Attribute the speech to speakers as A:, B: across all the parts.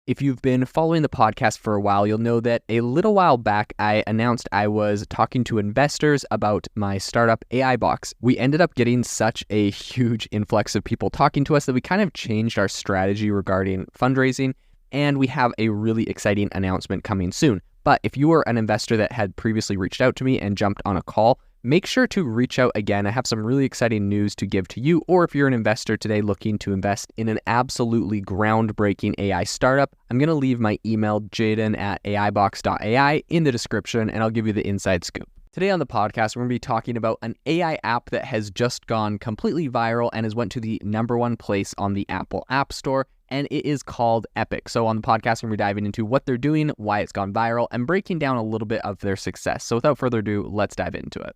A: If you've been following the podcast for a while, you'll know that a little while back, I announced I was talking to investors about my startup AI Box. We ended up getting such a huge influx of people talking to us that we kind of changed our strategy regarding fundraising, and we have a really exciting announcement coming soon. But if you were an investor that had previously reached out to me and jumped on a call, make sure to reach out again. I have some really exciting news to give to you, or if you're an investor today looking to invest in an absolutely groundbreaking AI startup, I'm going to leave my email, jaden@aibox.ai, in the description, and I'll give you the inside scoop. Today on the podcast, we're going to be talking about an AI app that has just gone completely viral and has went to the #1 place on the Apple App Store, and it is called EPIK. So on the podcast, we're going to be diving into what they're doing, why it's gone viral, and breaking down a little bit of their success. So without further ado, let's dive into it.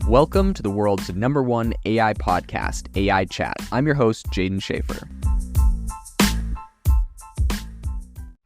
A: Welcome to the world's #1 AI podcast, AI Chat. I'm your host, Jaden Schaefer.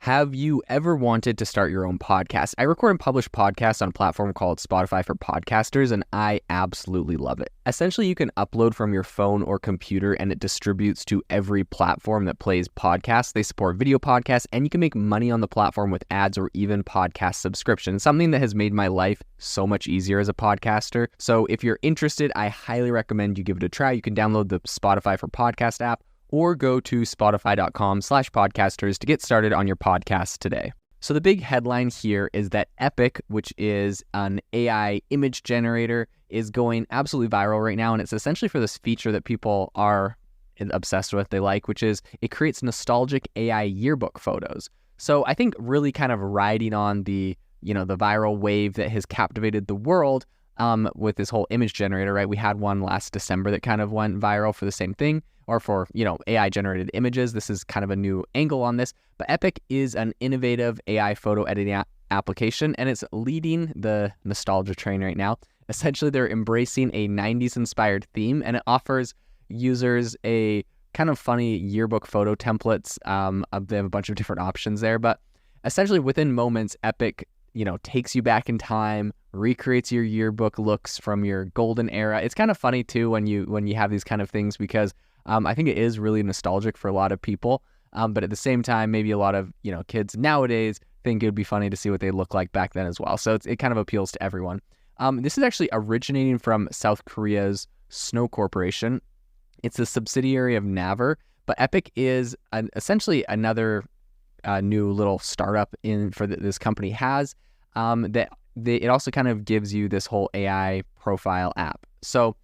A: Have you ever wanted to start your own podcast? I record and publish podcasts on a platform called Spotify for Podcasters, and I absolutely love it. Essentially, you can upload from your phone or computer, and it distributes to every platform that plays podcasts. They support video podcasts, and you can make money on the platform with ads or even podcast subscriptions, something that has made my life so much easier as a podcaster. So if you're interested, I highly recommend you give it a try. You can download the Spotify for Podcast app, or go to spotify.com/podcasters to get started on your podcast today. So the big headline here is that EPIK, which is an AI image generator, is going absolutely viral right now. And it's essentially for this feature that people are obsessed with, they like, which is it creates nostalgic AI yearbook photos. So I think really kind of riding on the viral wave that has captivated the world with this whole image generator, right? We had one last December that kind of went viral for the same thing, or for, AI generated images. This is kind of a new angle on this, but EPIK is an innovative AI photo editing application, and it's leading the nostalgia train right now. Essentially, they're embracing a 90s inspired theme, and it offers users a kind of funny yearbook photo templates. They have a bunch of different options there, but essentially within moments, EPIK takes you back in time, recreates your yearbook looks from your golden era. It's kind of funny too when you have these kind of things, because I think it is really nostalgic for a lot of people. But at the same time, maybe a lot of kids nowadays think it would be funny to see what they look like back then as well. So it kind of appeals to everyone. This is actually originating from South Korea's Snow Corporation. It's a subsidiary of Naver, but EPIK is essentially another new little startup this company has. It also kind of gives you this whole AI profile app. So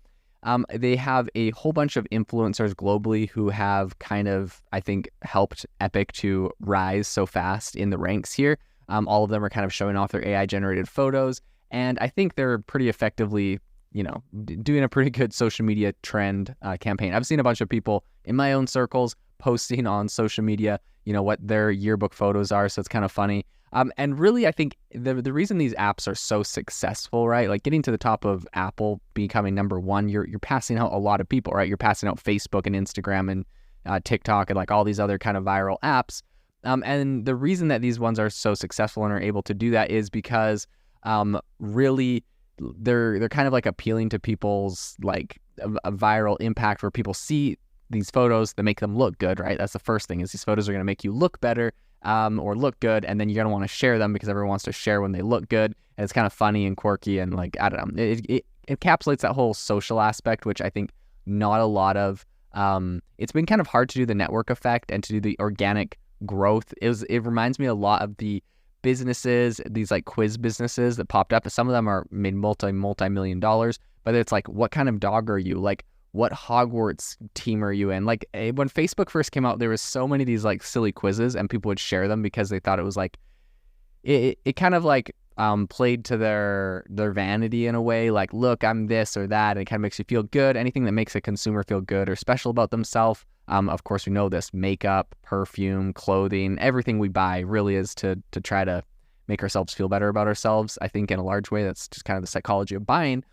A: they have a whole bunch of influencers globally who have kind of, I think, helped EPIK to rise so fast in the ranks here. All of them are kind of showing off their AI generated photos, and I think they're pretty effectively doing a pretty good social media trend campaign. I've seen a bunch of people in my own circles posting on social media what their yearbook photos are, so it's kind of funny. And really, I think the reason these apps are so successful, right? Like getting to the top of Apple becoming #1, you're passing out a lot of people, right? You're passing out Facebook and Instagram and TikTok and like all these other kind of viral apps. And the reason that these ones are so successful and are able to do that is because really they're kind of like appealing to people's like a viral impact, where people see these photos that make them look good, right? That's the first thing, is these photos are going to make you look better or look good, and then you're going to want to share them because everyone wants to share when they look good, and it's kind of funny and quirky, and like, I don't know, it encapsulates that whole social aspect, which I think not a lot of, it's been kind of hard to do the network effect and to do the organic growth. It reminds me a lot of the businesses, these like quiz businesses that popped up. Some of them are made multi-million dollars, but it's like, what kind of dog are you? Like, what Hogwarts team are you in? Like when Facebook first came out, there was so many of these like silly quizzes, and people would share them because they thought it was like, it kind of like played to their vanity in a way, like, look, I'm this or that, and it kind of makes you feel good. Anything that makes a consumer feel good or special about themselves. Of course, we know this: makeup, perfume, clothing, everything we buy really is to try to make ourselves feel better about ourselves. I think in a large way, that's just kind of the psychology of buying.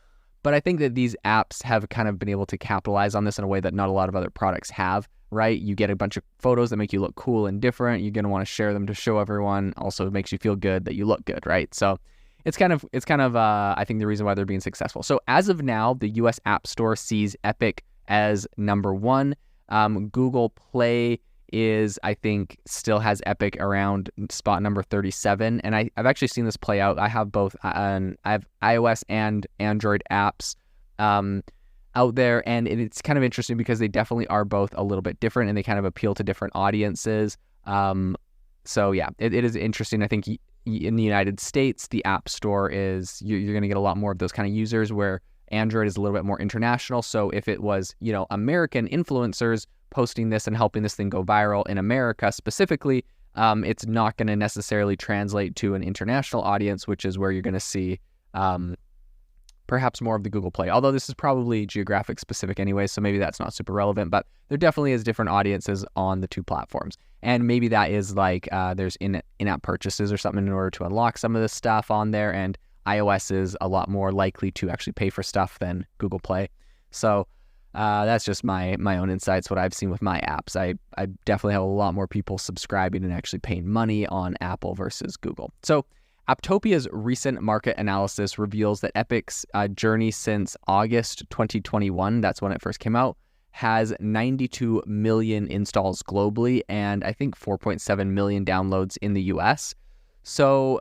A: But I think that these apps have kind of been able to capitalize on this in a way that not a lot of other products have, right? You get a bunch of photos that make you look cool and different. You're going to want to share them to show everyone. Also, it makes you feel good that you look good, right? So it's kind of I think the reason why they're being successful. So as of now, the US App Store sees EPIK as number one. Google Play I think, still has EPIK around spot number 37. And I've actually seen this play out. I have both, I have iOS and Android apps out there. And it's kind of interesting because they definitely are both a little bit different and they kind of appeal to different audiences. So yeah, it is interesting. I think in the United States, the App Store you're going to get a lot more of those kind of users, where Android is a little bit more international. So if it was, American influencers posting this and helping this thing go viral in America specifically, it's not going to necessarily translate to an international audience, which is where you're going to see perhaps more of the Google Play. Although this is probably geographic specific anyway, so maybe that's not super relevant, but there definitely is different audiences on the two platforms. And maybe that is like there's in-app purchases or something in order to unlock some of this stuff on there, and iOS is a lot more likely to actually pay for stuff than Google Play. So that's just my own insights, what I've seen with my apps. I definitely have a lot more people subscribing and actually paying money on Apple versus Google. So Apptopia's recent market analysis reveals that EPIK's journey since August 2021, that's when it first came out, has 92 million installs globally and I think 4.7 million downloads in the US. So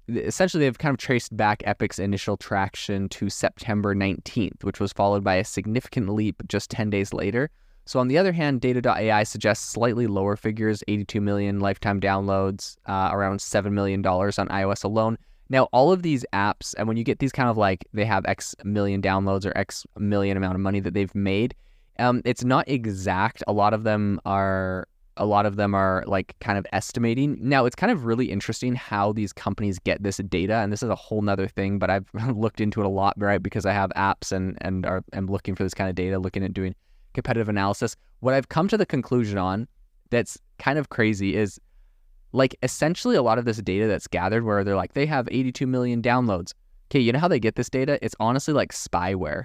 A: essentially, they've kind of traced back EPIK's initial traction to September 19th, which was followed by a significant leap just 10 days later. So on the other hand, Data.ai suggests slightly lower figures, 82 million lifetime downloads, around $7 million on iOS alone. Now, all of these apps, and when you get these kind of like they have X million downloads or X million amount of money that they've made, it's not exact. A lot of them are like kind of estimating. Now, it's kind of really interesting how these companies get this data, and this is a whole nother thing, but I've looked into it a lot, right? Because I have apps and am looking for this kind of data, looking at doing competitive analysis. What I've come to the conclusion on that's kind of crazy is like essentially a lot of this data that's gathered where they're like, they have 82 million downloads. Okay, you know how they get this data? It's honestly like spyware.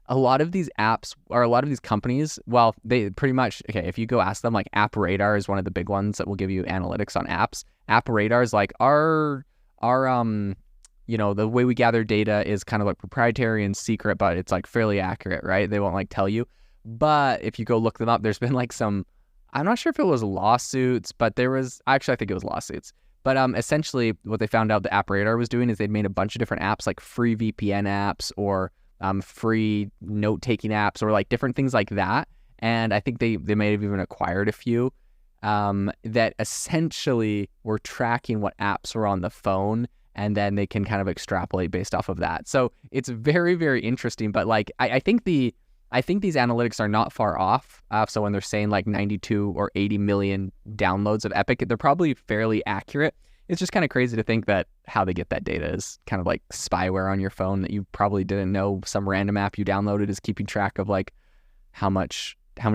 A: A lot of these apps or a lot of these companies, well, they pretty much, okay, if you go ask them, like App Radar is one of the big ones that will give you analytics on apps. App Radar is like our the way we gather data is kind of like proprietary and secret, but it's like fairly accurate, right? They won't like tell you. But if you go look them up, there's been like some, I'm not sure if it was lawsuits, but I think it was lawsuits. But essentially what they found out the App Radar was doing is they'd made a bunch of different apps, like free VPN apps or free note-taking apps or like different things like that. And I think they may have even acquired a few that essentially were tracking what apps were on the phone, and then they can kind of extrapolate based off of that. So it's very, very interesting. But like I think these analytics are not far off. So when they're saying like 92 or 80 million downloads of EPIK, they're probably fairly accurate. It's just kind of crazy to think that how they get that data is kind of like spyware on your phone that you probably didn't know. Some random app you downloaded is keeping track of like how many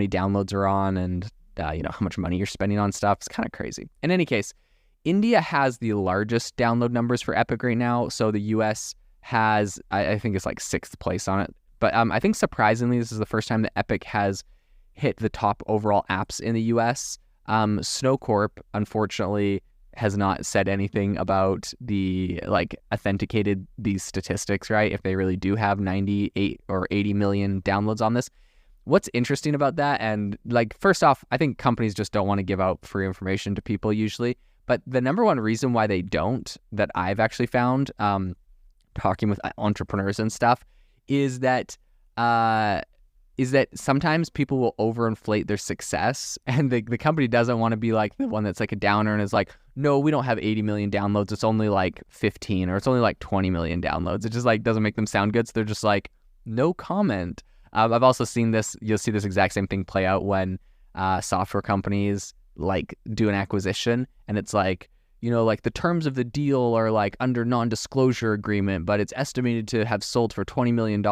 A: downloads are on and how much money you're spending on stuff. It's kind of crazy. In any case, India has the largest download numbers for EPIK right now. So the US has, I think it's like 6th place on it. But I think surprisingly, this is the first time that EPIK has hit the top overall apps in the US. Snowcorp, unfortunately, has not said anything about authenticated these statistics, right? If they really do have 98 or 80 million downloads on this. What's interesting about that, and like, first off, I think companies just don't want to give out free information to people usually. But the number one reason why they don't, that I've actually found, talking with entrepreneurs and stuff, is that sometimes people will overinflate their success, and the company doesn't want to be like the one that's like a downer and is like, no, we don't have 80 million downloads. It's only like 15 or it's only like 20 million downloads. It just like doesn't make them sound good. So they're just like, no comment. I've also seen this. You'll see this exact same thing play out when software companies like do an acquisition, and it's like, like the terms of the deal are like under non-disclosure agreement, but it's estimated to have sold for $20 million.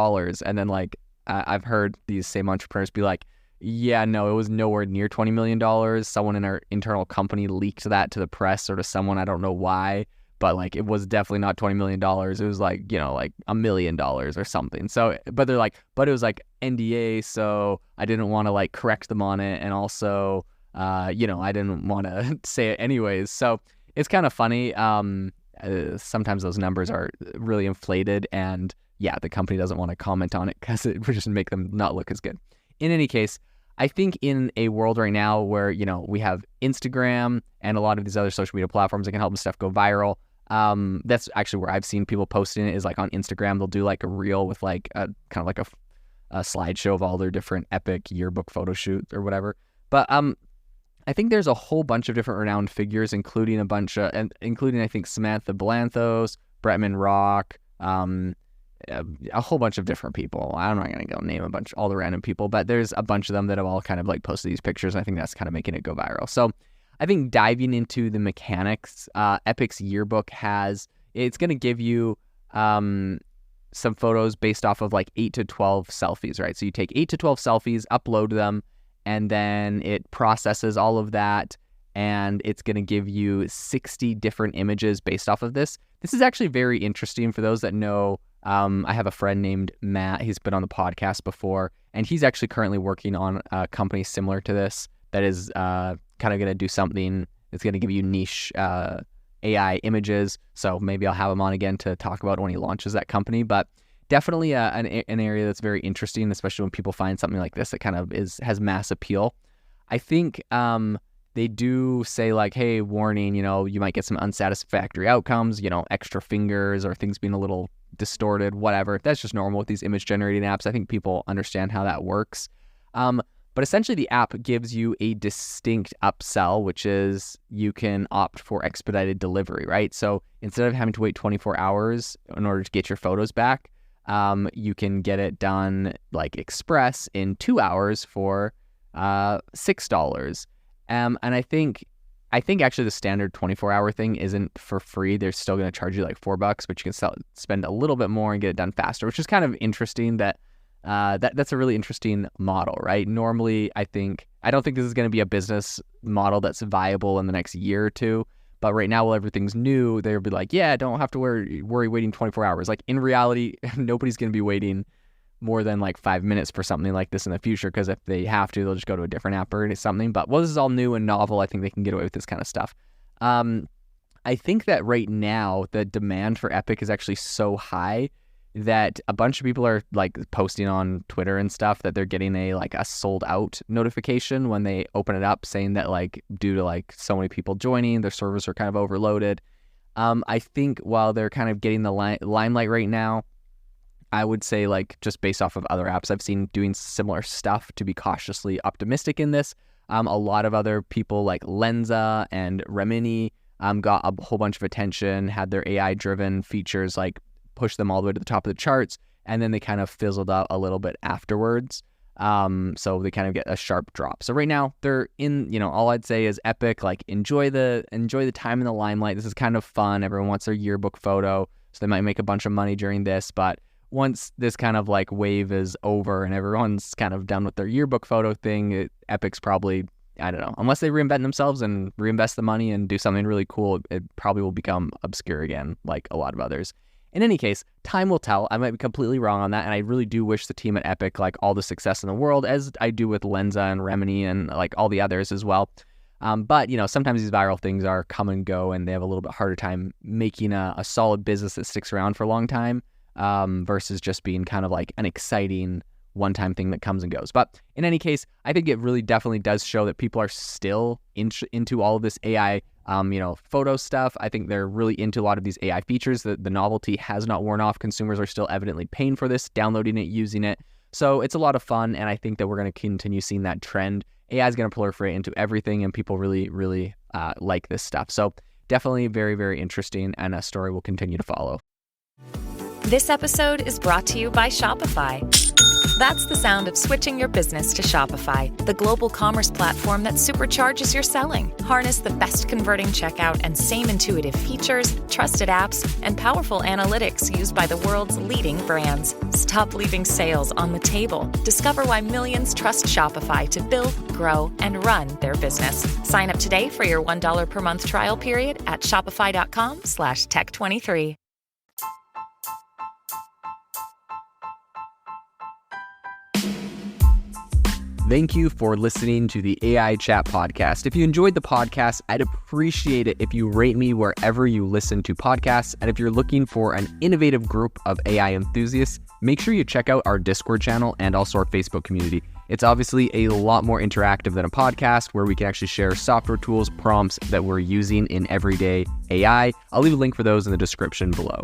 A: And then like, I've heard these same entrepreneurs be like, yeah, no, it was nowhere near $20 million. Someone in our internal company leaked that to the press or to someone, I don't know why, but like, it was definitely not $20 million. It was like, like $1 million or something. So, but they're like, but it was like NDA. So I didn't want to like correct them on it. And also, I didn't want to say it anyways. So it's kind of funny. Sometimes those numbers are really inflated, and yeah, the company doesn't want to comment on it because it would just make them not look as good. In any case, I think in a world right now where, we have Instagram and a lot of these other social media platforms that can help stuff go viral. That's actually where I've seen people posting it, is like on Instagram. They'll do like a reel with like a kind of like a slideshow of all their different EPIK yearbook photo shoots or whatever. But I think there's a whole bunch of different renowned figures, including including I think Samantha Blanthos, Bretman Rock, a whole bunch of different people. I'm not going to go name all the random people, but there's a bunch of them that have all kind of like posted these pictures. And I think that's kind of making it go viral. So I think diving into the mechanics, EPIK's yearbook it's going to give you some photos based off of like 8 to 12 selfies, right? So you take 8 to 12 selfies, upload them, and then it processes all of that, and it's going to give you 60 different images based off of this. This is actually very interesting for those that know. I have a friend named Matt. He's been on the podcast before, and he's actually currently working on a company similar to this that is kind of going to do something that's going to give you niche AI images. So maybe I'll have him on again to talk about when he launches that company. But definitely an area that's very interesting, especially when people find something like this that kind of has mass appeal. I think they do say like, hey, warning, you might get some unsatisfactory outcomes, extra fingers or things being a little distorted, whatever. That's just normal with these image generating apps. I think people understand how that works. But essentially the app gives you a distinct upsell, which is you can opt for expedited delivery, right? So instead of having to wait 24 hours in order to get your photos back, you can get it done like express in 2 hours for $6. And I think actually the standard 24-hour thing isn't for free. They're still going to charge you like $4, but you can spend a little bit more and get it done faster, which is kind of interesting. That's a really interesting model, right? Normally, I don't think this is going to be a business model that's viable in the next year or two. But right now, while everything's new, they'll be like, yeah, don't have to worry waiting 24 hours. Like in reality, nobody's going to be waiting more than like 5 minutes for something like this in the future, because if they have to, they'll just go to a different app or something. But this is all new and novel. I think they can get away with this kind of stuff. I think that right now the demand for EPIK is actually so high that a bunch of people are like posting on Twitter and stuff that they're getting a sold out notification when they open it up, saying that like due to like so many people joining, their servers are kind of overloaded. I think while they're kind of getting the limelight right now, I would say like just based off of other apps I've seen doing similar stuff, to be cautiously optimistic in this. A lot of other people like Lenza and Remini got a whole bunch of attention, had their AI driven features like push them all the way to the top of the charts, and then they kind of fizzled out a little bit afterwards. So they kind of get a sharp drop. So right now they're in, all I'd say is EPIK, like enjoy the time in the limelight. This is kind of fun. Everyone wants their yearbook photo, so they might make a bunch of money during this. But once this kind of like wave is over and everyone's kind of done with their yearbook photo thing, EPIK's probably, I don't know, unless they reinvent themselves and reinvest the money and do something really cool, it probably will become obscure again, like a lot of others. In any case, time will tell. I might be completely wrong on that, and I really do wish the team at EPIK like all the success in the world, as I do with Lenza and Remini and like all the others as well. But sometimes these viral things are come and go, and they have a little bit harder time making a solid business that sticks around for a long time, versus just being kind of like an exciting one-time thing that comes and goes. But in any case, I think it really definitely does show that people are still into all of this AI photo stuff. I think they're really into a lot of these AI features. The novelty has not worn off. Consumers are still evidently paying for this, downloading it, using it. So it's a lot of fun, and I think that we're going to continue seeing that trend. AI is going to proliferate into everything, and people really, really like this stuff. So definitely very, very interesting, and a story will continue to follow.
B: This episode is brought to you by Shopify. That's the sound of switching your business to Shopify, the global commerce platform that supercharges your selling. Harness the best converting checkout and same intuitive features, trusted apps, and powerful analytics used by the world's leading brands. Stop leaving sales on the table. Discover why millions trust Shopify to build, grow, and run their business. Sign up today for your $1 per month trial period at shopify.com/tech23.
A: Thank you for listening to the AI Chat Podcast. If you enjoyed the podcast, I'd appreciate it if you rate me wherever you listen to podcasts. And if you're looking for an innovative group of AI enthusiasts, make sure you check out our Discord channel and also our Facebook community. It's obviously a lot more interactive than a podcast where we can actually share software tools, prompts that we're using in everyday AI. I'll leave a link for those in the description below.